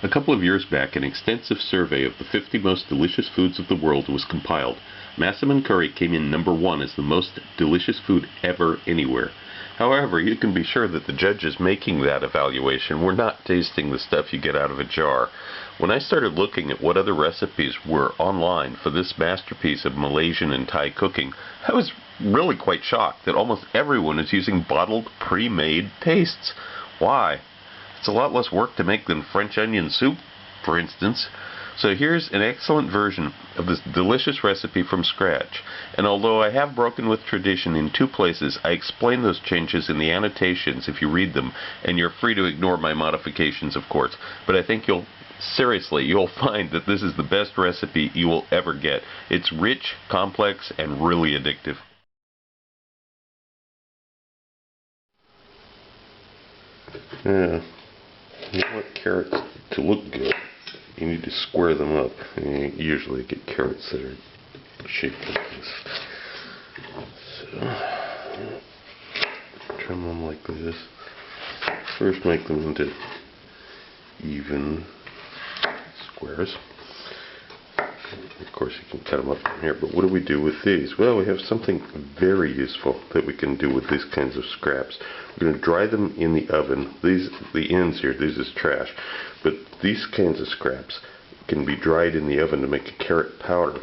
A couple of years back, an extensive survey of the 50 most delicious foods of the world was compiled. Massaman curry came in #1 as the most delicious food ever anywhere. However, you can be sure that the judges making that evaluation were not tasting the stuff you get out of a jar. When I started looking at what other recipes were online for this masterpiece of Malaysian and Thai cooking, I was really quite shocked that almost everyone is using bottled, pre-made pastes. Why? It's a lot less work to make than French onion soup, for instance. So here's an excellent version of this delicious recipe from scratch. And although I have broken with tradition in 2 places, I explain those changes in the annotations if you read them, and you're free to ignore my modifications, of course. But I think you'll find that this is the best recipe you will ever get. It's rich, complex, and really addictive. Yeah, you want carrots to look good. You need to square them up. And you usually get carrots that are shaped like this. So, trim them like this. First make them into even squares. Of course you can cut them up from here, but what do we do with these? Well, we have something very useful that we can do with these kinds of scraps. We're going to dry them in the oven. The ends here, this is trash, but these kinds of scraps can be dried in the oven to make a carrot powder,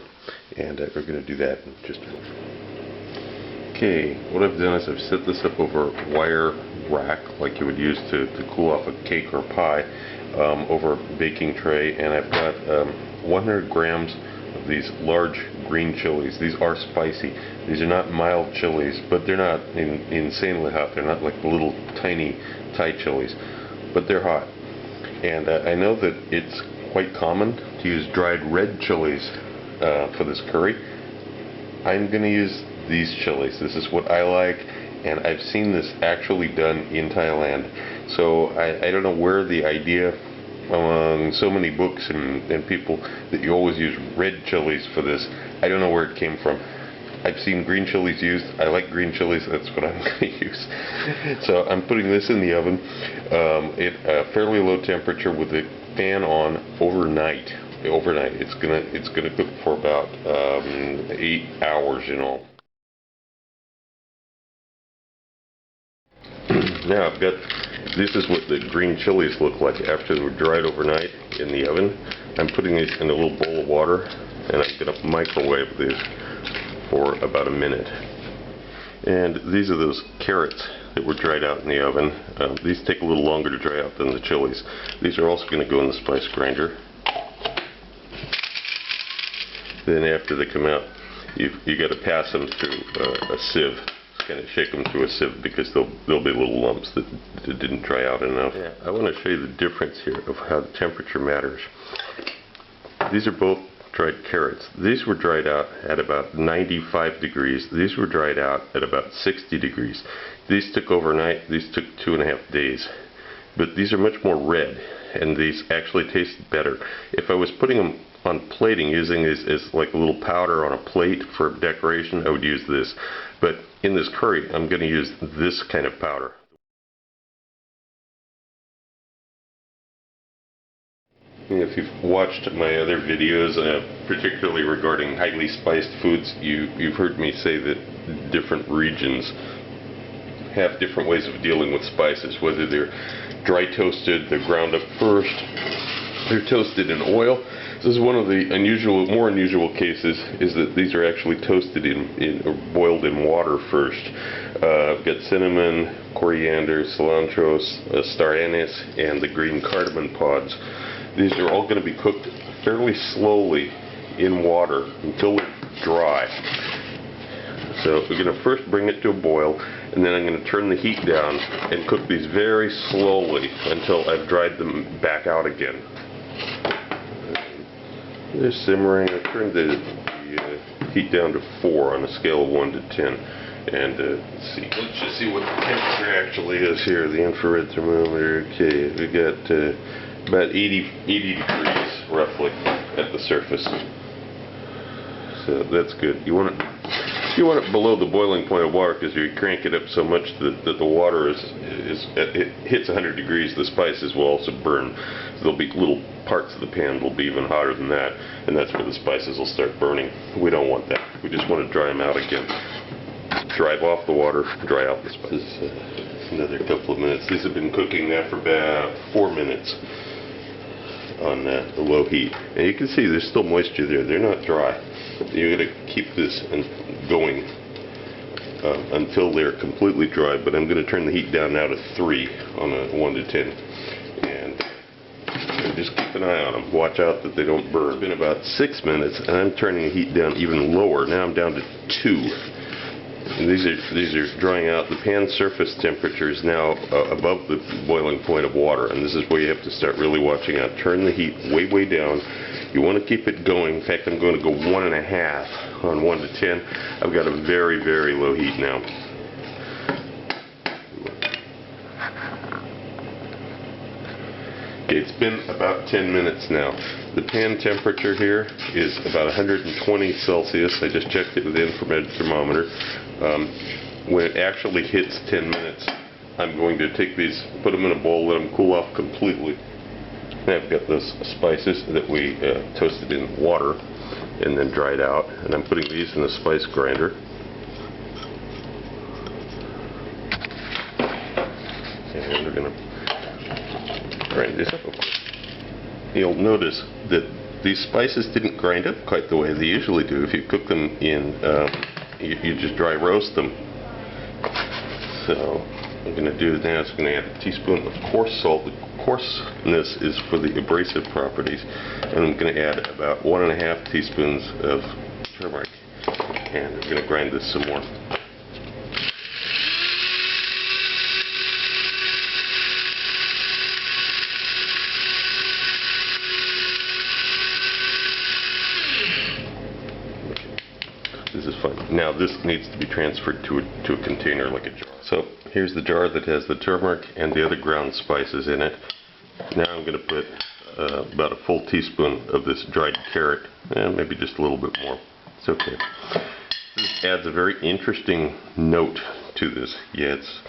and we're going to do that in just a minute. Okay, what I've done is I've set this up over a wire rack like you would use to cool off a cake or pie, over a baking tray, and I've got 100 grams of these large green chilies. These are spicy. These are not mild chilies, but they're not insanely hot. They're not like the little tiny Thai chilies, but they're hot. And I know that it's quite common to use dried red chilies for this curry. I'm going to use these chilies. This is what I like, and I've seen this actually done in Thailand. So I don't know where the idea among so many books and people that you always use red chilies for this. I don't know where it came from. I've seen green chilies used. I like green chilies. That's what I'm going to use. So I'm putting this in the oven at a fairly low temperature with the fan on overnight. It's gonna cook for about 8 hours in all. Now I've got, this is what the green chilies look like after they were dried overnight in the oven. I'm putting these in a little bowl of water, and I'm going to microwave these for about a minute. And these are those carrots that were dried out in the oven. These take a little longer to dry out than the chilies. These are also going to go in the spice grinder. Then after they come out, you got to pass them through a sieve. Kind of shake them through a sieve because there'll be little lumps that didn't dry out enough. Yeah, I want to show you the difference here of how the temperature matters. These are both dried carrots. These were dried out at about 95 degrees. These were dried out at about 60 degrees. These took overnight. These took 2.5 days. But these are much more red, and these actually taste better. If I was putting them on plating, using these as like a little powder on a plate for decoration, I would use this. But in this curry, I'm going to use this kind of powder. If you've watched my other videos, particularly regarding highly spiced foods, you've heard me say that different regions have different ways of dealing with spices, whether they're dry toasted, they're ground up first, they're toasted in oil. This is one of the more unusual cases, is that these are actually toasted or boiled in water first. I've got cinnamon, coriander, cilantro, star anise, and the green cardamom pods. These are all going to be cooked fairly slowly in water until they're dry. So we're going to first bring it to a boil, and then I'm going to turn the heat down and cook these very slowly until I've dried them back out again. They're simmering. I turned the heat down to 4 on a scale of 1 to 10. And let's just see what the temperature actually is here. The infrared thermometer. Okay, we got about 80 degrees roughly at the surface. So that's good. You want to You want it below the boiling point of water because you crank it up so much that the water it hits 100 degrees. The spices will also burn. So there'll be little parts of the pan that'll be even hotter than that, and that's where the spices will start burning. We don't want that. We just want to dry them out again. Drive off the water, dry out the spices. Another couple of minutes. These have been cooking now for about 4 minutes on the low heat, and you can see there's still moisture there. They're not dry. You're going to keep this going until they're completely dry, but I'm going to turn the heat down now to 3 on a 1 to 10, and just keep an eye on them. Watch out that they don't burn. It's been about 6 minutes, and I'm turning the heat down even lower. Now I'm down to 2. And these are drying out. The pan surface temperature is now above the boiling point of water, and this is where you have to start really watching out. Turn the heat way down. You want to keep it going. In fact, I'm going to go 1.5 on 1 to 10. I've got a very low heat now. Okay, it's been about 10 minutes now. The pan temperature here is about 120 Celsius. I just checked it with the infrared thermometer. When it actually hits 10 minutes, I'm going to take these, put them in a bowl, let them cool off completely. And I've got those spices that we toasted in water and then dried out, and I'm putting these in the spice grinder. And we're going to grind this up. You'll notice that these spices didn't grind up quite the way they usually do. If you cook them in, you just dry roast them. So what I'm going to do now is I'm going to add a teaspoon of coarse salt. The coarseness is for the abrasive properties, and I'm going to add about 1.5 teaspoons of turmeric, and I'm going to grind this some more. This is fine. Now this needs to be transferred to a container like a jar. So here's the jar that has the turmeric and the other ground spices in it. Now I'm going to put about a full teaspoon of this dried carrot, and maybe just a little bit more. It's okay. This adds a very interesting note to this. Yeah, it's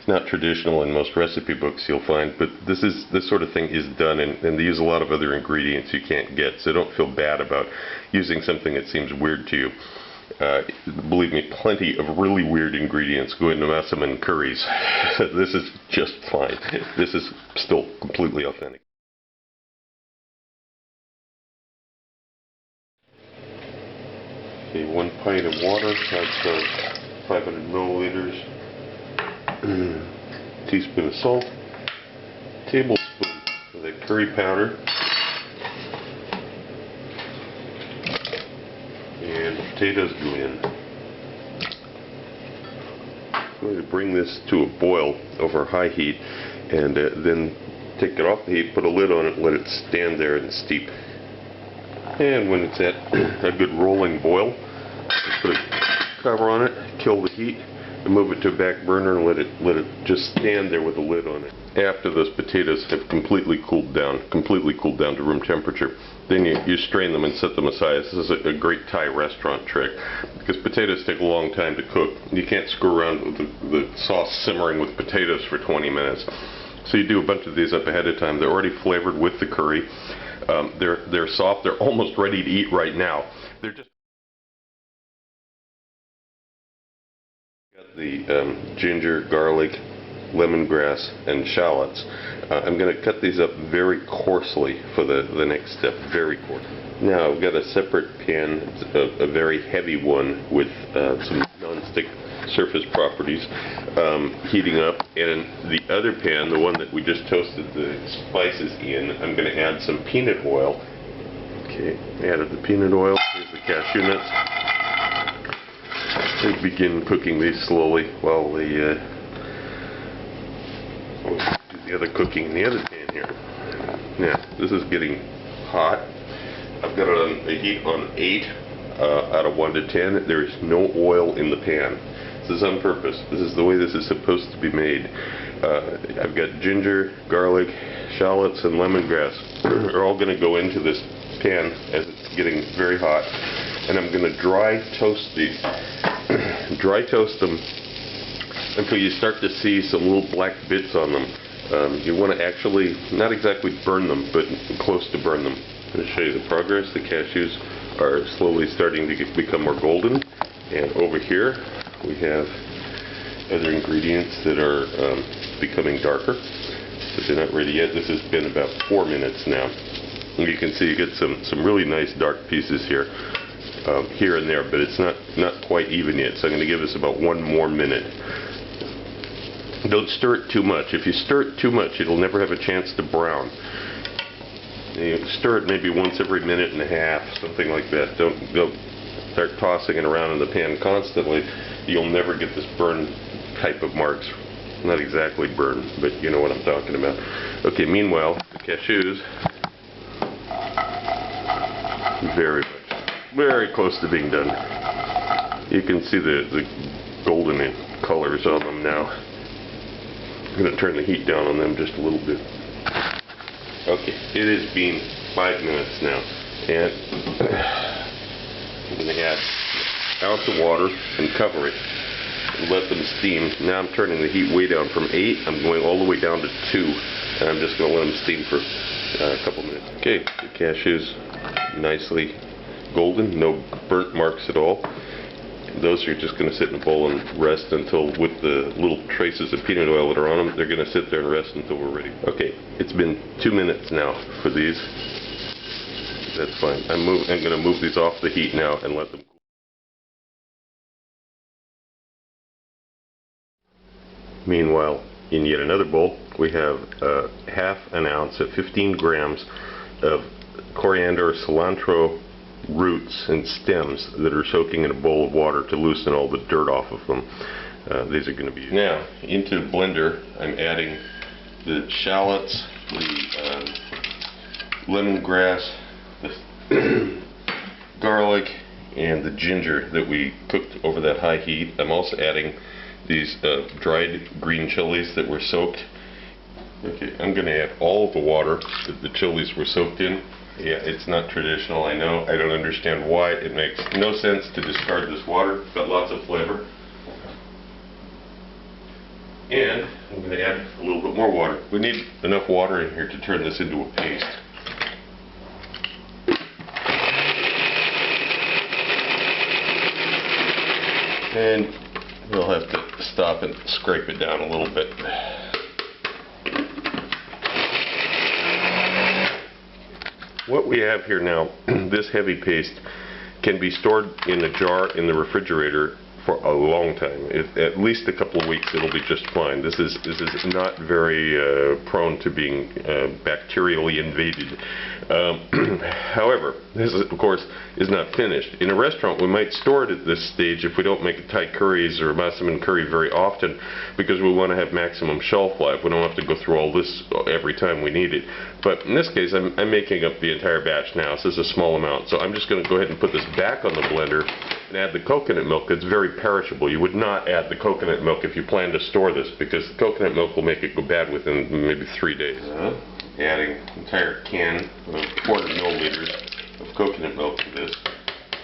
not traditional in most recipe books you'll find, but this sort of thing is done, and they use a lot of other ingredients you can't get, so don't feel bad about using something that seems weird to you. Believe me, plenty of really weird ingredients go into Massaman curries. This is just fine. This is still completely authentic. Okay, 1 pint of water, that's 500 milliliters. Teaspoon of salt, tablespoon of that curry powder, and the potatoes go in. I'm going to bring this to a boil over high heat, and then take it off the heat, put a lid on it, and let it stand there and steep. And when it's at a good rolling boil, put a cover on it, kill the heat, and move it to a back burner and let it just stand there with a lid on it. After those potatoes have completely cooled down to room temperature, then you strain them and set them aside. This is a great Thai restaurant trick, because potatoes take a long time to cook. You can't screw around with the sauce simmering with potatoes for 20 minutes. So you do a bunch of these up ahead of time. They're already flavored with the curry. They're soft. They're almost ready to eat right now. They're just the ginger, garlic, lemongrass, and shallots. I'm going to cut these up very coarsely for the next step, very coarse. Now I've got a separate pan, a very heavy one with some non-stick surface properties, heating up, and the other pan, the one that we just toasted the spices in, I'm going to add some peanut oil. Okay, added the peanut oil. Here's the cashew nuts. And begin cooking these slowly while we'll do the other cooking in the other pan here. Now, this is getting hot. I've got it on a heat on 8 out of 1 to 10. There is no oil in the pan. This is on purpose. This is the way this is supposed to be made. I've got ginger, garlic, shallots, and lemongrass. Are all going to go into this pan as it's getting very hot. And I'm going to dry toast these dry toast them until you start to see some little black bits on them. You want to actually, not exactly burn them, but close to burn them. I'm going to show you the progress. The cashews are slowly starting to become more golden. And over here we have other ingredients that are becoming darker, but they're not ready yet. This has been about 4 minutes now. And you can see you get some really nice dark pieces here. Here and there, but it's not quite even yet, so I'm going to give this about 1 more minute. Don't stir it too much. If you stir it too much, it'll never have a chance to brown. You stir it maybe once every minute and a half, something like that. Don't start tossing it around in the pan constantly. You'll never get this burn type of marks. Not exactly burn, but you know what I'm talking about. Okay, meanwhile, the cashews, very close to being done. You can see the golden colors on them now. I'm going to turn the heat down on them just a little bit. Okay, it has been 5 minutes now, and I'm going to add an ounce of water and cover it and let them steam. Now I'm turning the heat way down from 8. I'm going all the way down to 2, and I'm just going to let them steam for a couple minutes. Okay, the cashews nicely golden, no burnt marks at all. Those are just going to sit in a bowl and rest until, with the little traces of peanut oil that are on them, they're going to sit there and rest until we're ready. Okay, it's been 2 minutes now for these. That's fine. I'm going to move these off the heat now and let them cool. Meanwhile, in yet another bowl, we have half an ounce of 15 grams of coriander, cilantro roots and stems that are soaking in a bowl of water to loosen all the dirt off of them. These are going to be used. Now, into the blender, I'm adding the shallots, the lemongrass, the garlic, and the ginger that we cooked over that high heat. I'm also adding these dried green chilies that were soaked. Okay, I'm going to add all of the water that the chilies were soaked in. Yeah, it's not traditional, I know. I don't understand why. It makes no sense to discard this water. It's got lots of flavor. And I'm going to add a little bit more water. We need enough water in here to turn this into a paste. And we'll have to stop and scrape it down a little bit. What we have here now, this heavy paste, can be stored in a jar in the refrigerator for a long time. At least a couple of weeks it'll be just fine. This is not very prone to being bacterially invaded. However, this is, of course, is not finished. In a restaurant we might store it at this stage if we don't make Thai curries or Massaman curry very often, because we want to have maximum shelf life. We don't have to go through all this every time we need it. But in this case I'm making up the entire batch now, so this is a small amount. So I'm just going to go ahead and put this back on the blender and add the coconut milk. It's very perishable. You would not add the coconut milk if you plan to store this, because the coconut milk will make it go bad within maybe 3 days. Adding an entire can of 400 milliliters of coconut milk to this,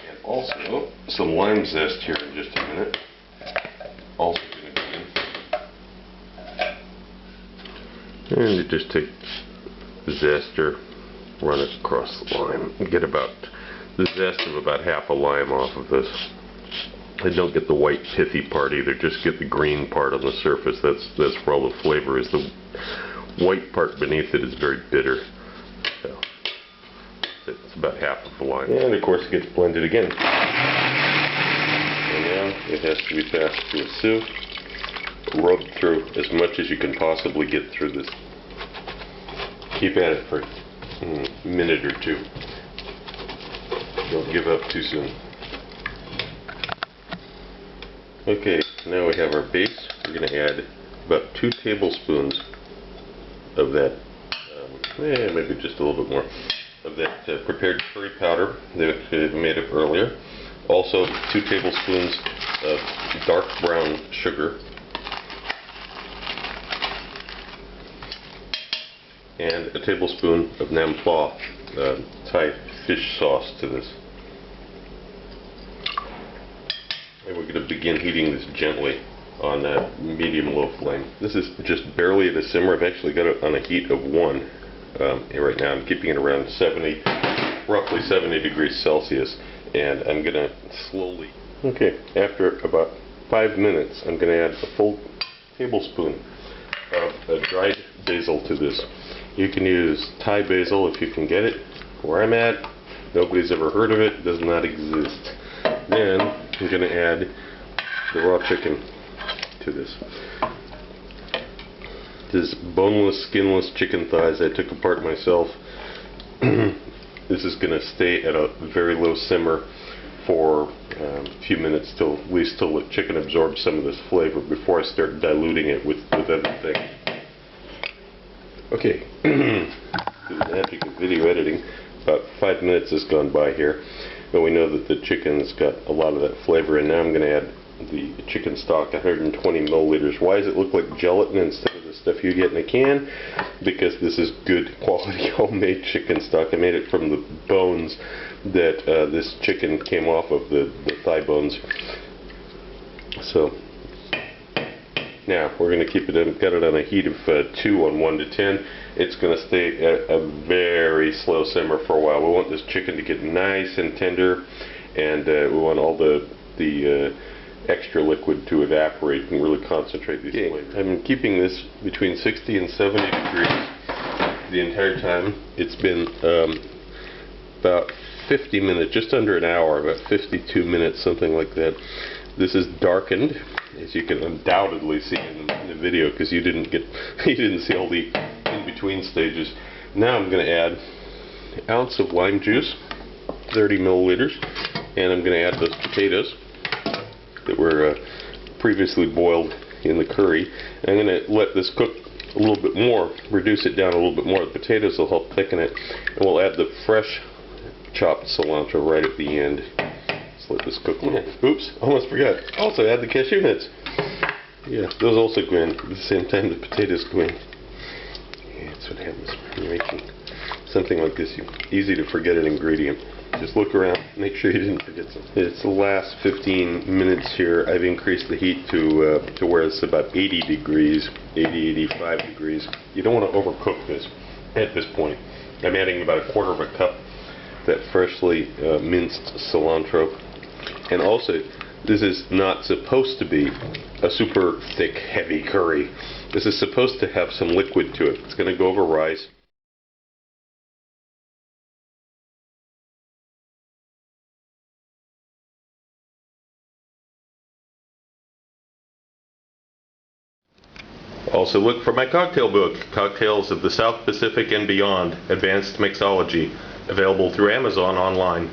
and also some lime zest here in just a minute. Also going to go in. And you just take the zester, run it across the lime, and get about the zest of about half a lime off of this. And don't get the white pithy part either, just get the green part on the surface. That's where all the flavor is. The white part beneath it is very bitter. So it's about half of the lime. And of course it gets blended again. And now it has to be passed through a sieve, rubbed through as much as you can possibly get through this. Keep at it for a minute or two. Don't give up too soon. Okay, now we have our base. We're going to add about 2 tablespoons of that, maybe just a little bit more, of that prepared curry powder that we made up earlier. Also 2 tablespoons of dark brown sugar. And a tablespoon of nam pho, Thai fish sauce to this. And we're we're going to begin heating this gently on a medium-low flame. This is just barely at a simmer. I've actually got it on a heat of 1 right now. I'm keeping it around roughly 70 degrees Celsius, and I'm going to slowly... Okay, after about 5 minutes, I'm going to add a full tablespoon of dried basil to this. You can use Thai basil if you can get it. Where I'm at, nobody's ever heard of it, does not exist. Then I'm going to add the raw chicken to this. This is boneless, skinless chicken thighs I took apart myself. This is going to stay at a very low simmer for a few minutes, at least till the chicken absorbs some of this flavor before I start diluting it with other things. Okay, through the magic of video editing, about 5 minutes has gone by here, and we know that the chicken's got a lot of that flavor, and now I'm going to add the chicken stock, 120 milliliters. Why does it look like gelatin instead of the stuff you get in a can? Because this is good quality homemade chicken stock. I made it from the bones that this chicken came off of, the thigh bones. So now we're going to keep it got it on a heat of 2 on 1 to 10. It's going to stay at a very slow simmer for a while. We want this chicken to get nice and tender, and we want all the extra liquid to evaporate and really concentrate these flavors. I'm keeping this between 60 and 70 degrees the entire time. It's been about 50 minutes, just under an hour, about 52 minutes, something like that. This is darkened, as you can undoubtedly see in the video, because you didn't see all the in-between stages. Now I'm going to add an ounce of lime juice, 30 milliliters, and I'm going to add those potatoes that were previously boiled in the curry. And I'm going to let this cook a little bit more, reduce it down a little bit more. The potatoes will help thicken it, and we'll add the fresh chopped cilantro right at the end. Let's let this cook a little. Oops, almost forgot. Also add the cashew nuts. Yeah, those also go in at the same time the potatoes go in. Yeah, that's what happens when you're making something like this. Easy to forget an ingredient. Just look around, make sure you didn't forget something. It's the last 15 minutes here. I've increased the heat to where it's about 80 degrees, 85 degrees. You don't want to overcook this at this point. I'm adding about 1/4 of a cup that freshly minced cilantro. And also, this is not supposed to be a super thick, heavy curry. This is supposed to have some liquid to it. It's going to go over rice. Also look for my cocktail book, Cocktails of the South Pacific and Beyond, Advanced Mixology, available through Amazon online.